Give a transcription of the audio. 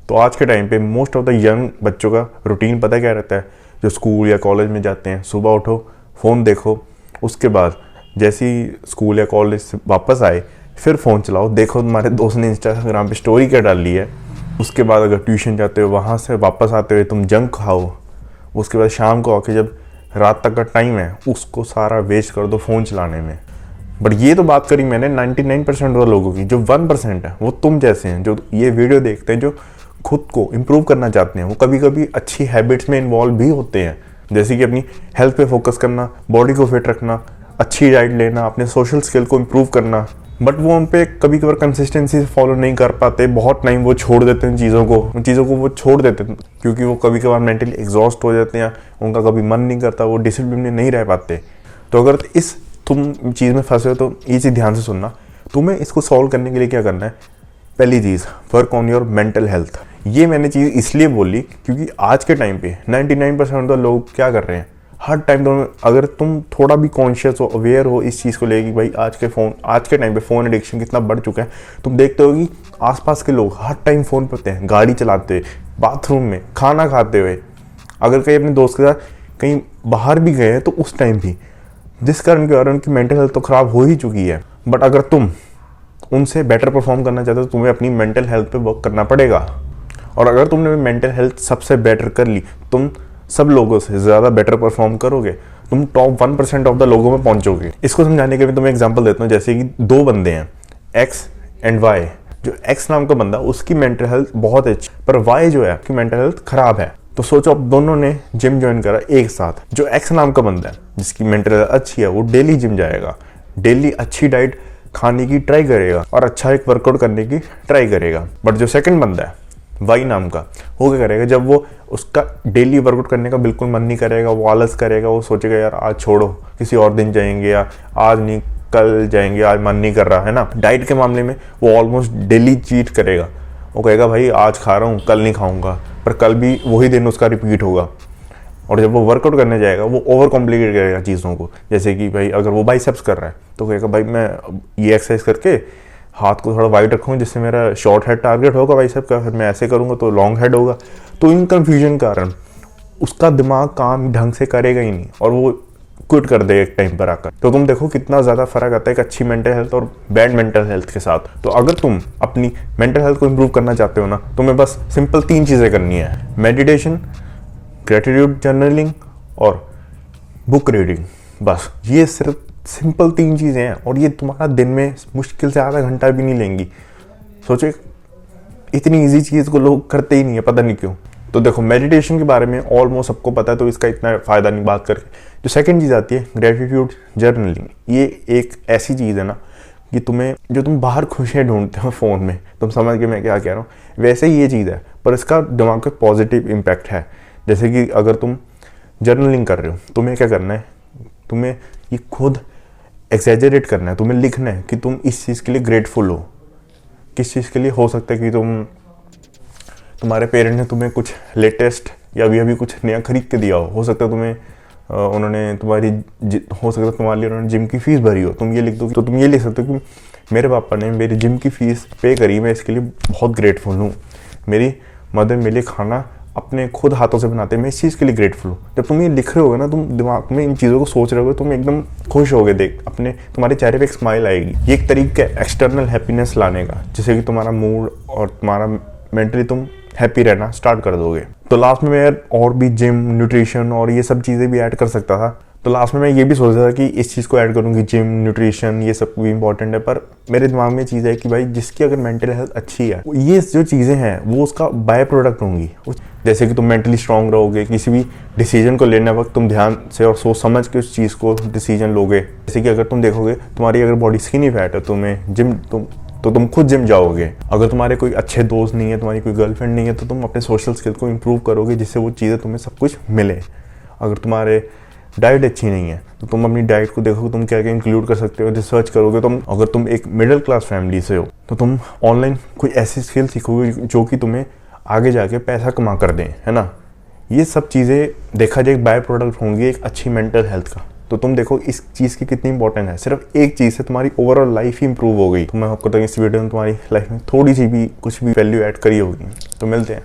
तो आज के टाइम पे मोस्ट ऑफ द यंग बच्चों का रूटीन पता क्या रहता है, जो स्कूल या कॉलेज में जाते हैं, सुबह उठो, फ़ोन देखो, उसके बाद जैसे ही स्कूल या कॉलेज से वापस आए फिर फ़ोन चलाओ, देखो तुम्हारे दोस्त ने इंस्टाग्राम पे स्टोरी क्या डाल ली है। उसके बाद अगर ट्यूशन जाते हो, वहाँ से वापस आते हुए तुम जंक खाओ। उसके बाद शाम को आके जब रात तक का टाइम है उसको सारा वेस्ट कर दो फ़ोन चलाने में। बट ये तो बात करी मैंने 99% वाले लोगों की। जो 1% है वो तुम जैसे हैं, जो ये वीडियो देखते हैं, जो खुद को इम्प्रूव करना चाहते हैं। वो कभी कभी अच्छी हैबिट्स में इन्वॉल्व भी होते हैं, जैसे कि अपनी हेल्थ पे फोकस करना, बॉडी को फिट रखना, अच्छी डाइट लेना, अपने सोशल स्किल को इम्प्रूव करना। बट वो उन पे कभी कभार कंसिस्टेंसी से फॉलो नहीं कर पाते, बहुत टाइम वो छोड़ देते हैं उन चीज़ों को वो छोड़ देते हैं क्योंकि वो कभी कभार मेंटली एग्जॉस्ट हो जाते हैं, उनका कभी मन नहीं करता, वो डिसिप्लिन में नहीं रह पाते। तो अगर तुम चीज़ में फंसे हो तो ये चीज़ ध्यान से सुनना। तुम्हें इसको सॉल्व करने के लिए क्या करना है, पहली चीज़, work on your mental health. ये मैंने चीज़ इसलिए बोली क्योंकि आज के टाइम पे 99% तो लोग क्या कर रहे हैं, हर टाइम तो अगर तुम थोड़ा भी कॉन्शियस हो, अवेयर हो इस चीज़ को लेकर कि भाई आज के टाइम पे फ़ोन एडिक्शन कितना बढ़ चुका है। तुम देखते हो कि आसपास के लोग हर टाइम फ़ोन पे होते हैं, गाड़ी चलाते हुए, बाथरूम में, खाना खाते हुए, अगर कहीं अपने दोस्त के साथ कहीं बाहर भी गए हैं तो उस टाइम भी, जिस कारण के उनकी मेंटल हेल्थ तो ख़राब हो ही चुकी है। बट अगर तुम उनसे बेटर परफॉर्म करना चाहते हो तो तुम्हें अपनी मेंटल हेल्थ पे वर्क करना पड़ेगा। और अगर तुमने मेंटल हेल्थ सबसे बेटर कर ली, तुम सब लोगों से ज़्यादा बेटर परफॉर्म करोगे, तुम टॉप 1% ऑफ द लोगों में पहुंचोगे। इसको समझाने के लिए तुम्हें एग्जांपल देता हूँ। जैसे कि दो बंदे हैं, एक्स एंड वाई। जो एक्स नाम का बंदा, उसकी मेंटल हेल्थ बहुत अच्छी, पर वाई जो है उसकी मेंटल हेल्थ खराब है। तो सोचो अब दोनों ने जिम ज्वाइन करा एक साथ। जो एक्स नाम का बंदा है जिसकी मेंटल हेल्थ अच्छी है, वो डेली जिम जाएगा, डेली अच्छी डाइट खाने की ट्राई करेगा और अच्छा एक वर्कआउट करने की ट्राई करेगा। बट जो सेकंड बंदा है वाई नाम का, वो क्या करेगा, जब वो उसका डेली वर्कआउट करने का बिल्कुल मन नहीं करेगा, वो आलस करेगा, वो सोचेगा यार आज छोड़ो, किसी और दिन जाएंगे, या आज नहीं कल जाएंगे, आज मन नहीं कर रहा है ना। डाइट के मामले में वो ऑलमोस्ट डेली चीट करेगा। वो कहेगा भाई आज खा रहा हूँ, कल नहीं खाऊंगा, पर कल भी वही दिन उसका रिपीट होगा। और जब वो वर्कआउट करने जाएगा वो ओवर कॉम्प्लिकेट करेगा चीज़ों को। जैसे कि भाई अगर वो बाइसेप्स कर रहा है तो कहेगा भाई मैं ये एक्सरसाइज करके हाथ को थोड़ा वाइड रखूँ जिससे मेरा शॉर्ट हेड टारगेट होगा बाइसेप का, फिर मैं ऐसे करूँगा तो लॉन्ग हेड होगा। तो इन कन्फ्यूजन के कारण उसका दिमाग काम ढंग से करेगा ही नहीं और वो क्विट कर देगा एक टाइम पर आकर। तो तुम देखो कितना ज़्यादा फर्क आता है एक अच्छी मेंटल हेल्थ और बैड मेंटल हेल्थ के साथ। तो अगर तुम अपनी मेंटल हेल्थ को इम्प्रूव करना चाहते हो ना, तुम्हें बस सिंपल 3 चीज़ें करनी है, मेडिटेशन, ग्रेटिट्यूड जर्नलिंग और बुक रीडिंग। बस ये सिर्फ सिंपल 3 चीज़ें हैं और ये तुम्हारा दिन में मुश्किल से आधा घंटा भी नहीं लेंगी। सोचो इतनी इजी चीज़ को लोग करते ही नहीं है, पता नहीं क्यों। तो देखो मेडिटेशन के बारे में ऑलमोस्ट सबको पता है, तो इसका इतना फ़ायदा नहीं बात करके। जो सेकंड चीज़ आती है ग्रेटिट्यूड जर्नलिंग, ये एक ऐसी चीज़ है ना कि जो तुम बाहर खुशियाँ ढूंढते हो फ़ोन में, तुम समझ के मैं क्या कह रहा हूँ, वैसे ही ये चीज़ है, पर इसका दिमाग पे पॉजिटिव इम्पैक्ट है। जैसे कि अगर तुम जर्नलिंग कर रहे हो, तुम्हें क्या करना है, तुम्हें ये खुद एक्सैजरेट करना है, तुम्हें लिखना है कि तुम इस चीज़ के लिए ग्रेटफुल हो। किस चीज़ के लिए, हो सकता है कि तुम्हारे पेरेंट ने तुम्हें कुछ लेटेस्ट या अभी कुछ नया खरीद के दिया हो सकता है तुम्हें उन्होंने हो सकता है तुम्हारे लिए उन्होंने जिम की फ़ीस भरी हो, तुम ये लिख दो। तो तुम ये लिख सकते हो कि मेरे पापा ने मेरी जिम की फ़ीस पे करी, मैं इसके लिए बहुत ग्रेटफुल हूँ। मेरी मदर मेरे लिए खाना अपने खुद हाथों से बनाते हैं, मैं इस चीज़ के लिए ग्रेटफुल हूँ। जब तुम ये लिख रहे होगे ना, तुम दिमाग में इन चीज़ों को सोच रहे होगे, तुम एकदम खुश होगे, तुम्हारे चेहरे पे एक स्माइल आएगी। ये एक तरीका है एक्सटर्नल हैप्पीनेस लाने का, जिससे कि तुम्हारा मूड और तुम्हारा मेंटली तुम हैप्पी रहना स्टार्ट कर दोगे। तो लास्ट में मैं और भी जिम, न्यूट्रिशन और ये सब चीज़ें भी ऐड कर सकता था। तो लास्ट में मैं ये भी सोच रहा था कि इस चीज़ को ऐड करूँगी, जिम, न्यूट्रिशन, ये सब भी इंपॉर्टेंट है। पर मेरे दिमाग में चीज़ है कि भाई जिसकी अगर मेंटल हेल्थ अच्छी है, ये जो चीज़ें हैं वो उसका बाय प्रोडक्ट होंगी। जैसे कि तुम मेंटली स्ट्रांग रहोगे, किसी भी डिसीजन को लेने वक्त तुम ध्यान से और सोच समझ के उस चीज़ को डिसीजन लोगे। जैसे कि अगर तुम देखोगे तुम्हारी अगर बॉडी स्किनी फैट है, तुम खुद जिम जाओगे। अगर तुम्हारे कोई अच्छे दोस्त नहीं है, तुम्हारी कोई गर्लफ्रेंड नहीं है, तो तुम अपने सोशल स्किल को इम्प्रूव करोगे जिससे वो चीज़ें तुम्हें सब कुछ मिले। अगर तुम्हारे डाइट अच्छी नहीं है तो तुम अपनी डाइट को देखो, तुम क्या क्या इंक्लूड कर सकते हो, रिसर्च करोगे। अगर तुम एक मिडिल क्लास फैमिली से हो तो तुम ऑनलाइन कोई ऐसी स्किल सीखोगे जो कि तुम्हें आगे जाके पैसा कमा कर दें, है ना। ये सब चीज़ें देखा जाए बाय प्रोडक्ट होंगी एक अच्छी मेंटल हेल्थ का। तो तुम देखो इस चीज़ की कितनी इंपॉर्टेंट है। सिर्फ एक चीज़ से तुम्हारी ओवरऑल लाइफ ही इंप्रूव हो गई। तो मैं आपको तो इस वीडियो में तुम्हारी लाइफ में थोड़ी सी भी कुछ भी वैल्यू ऐड करी होगी। तो मिलते हैं।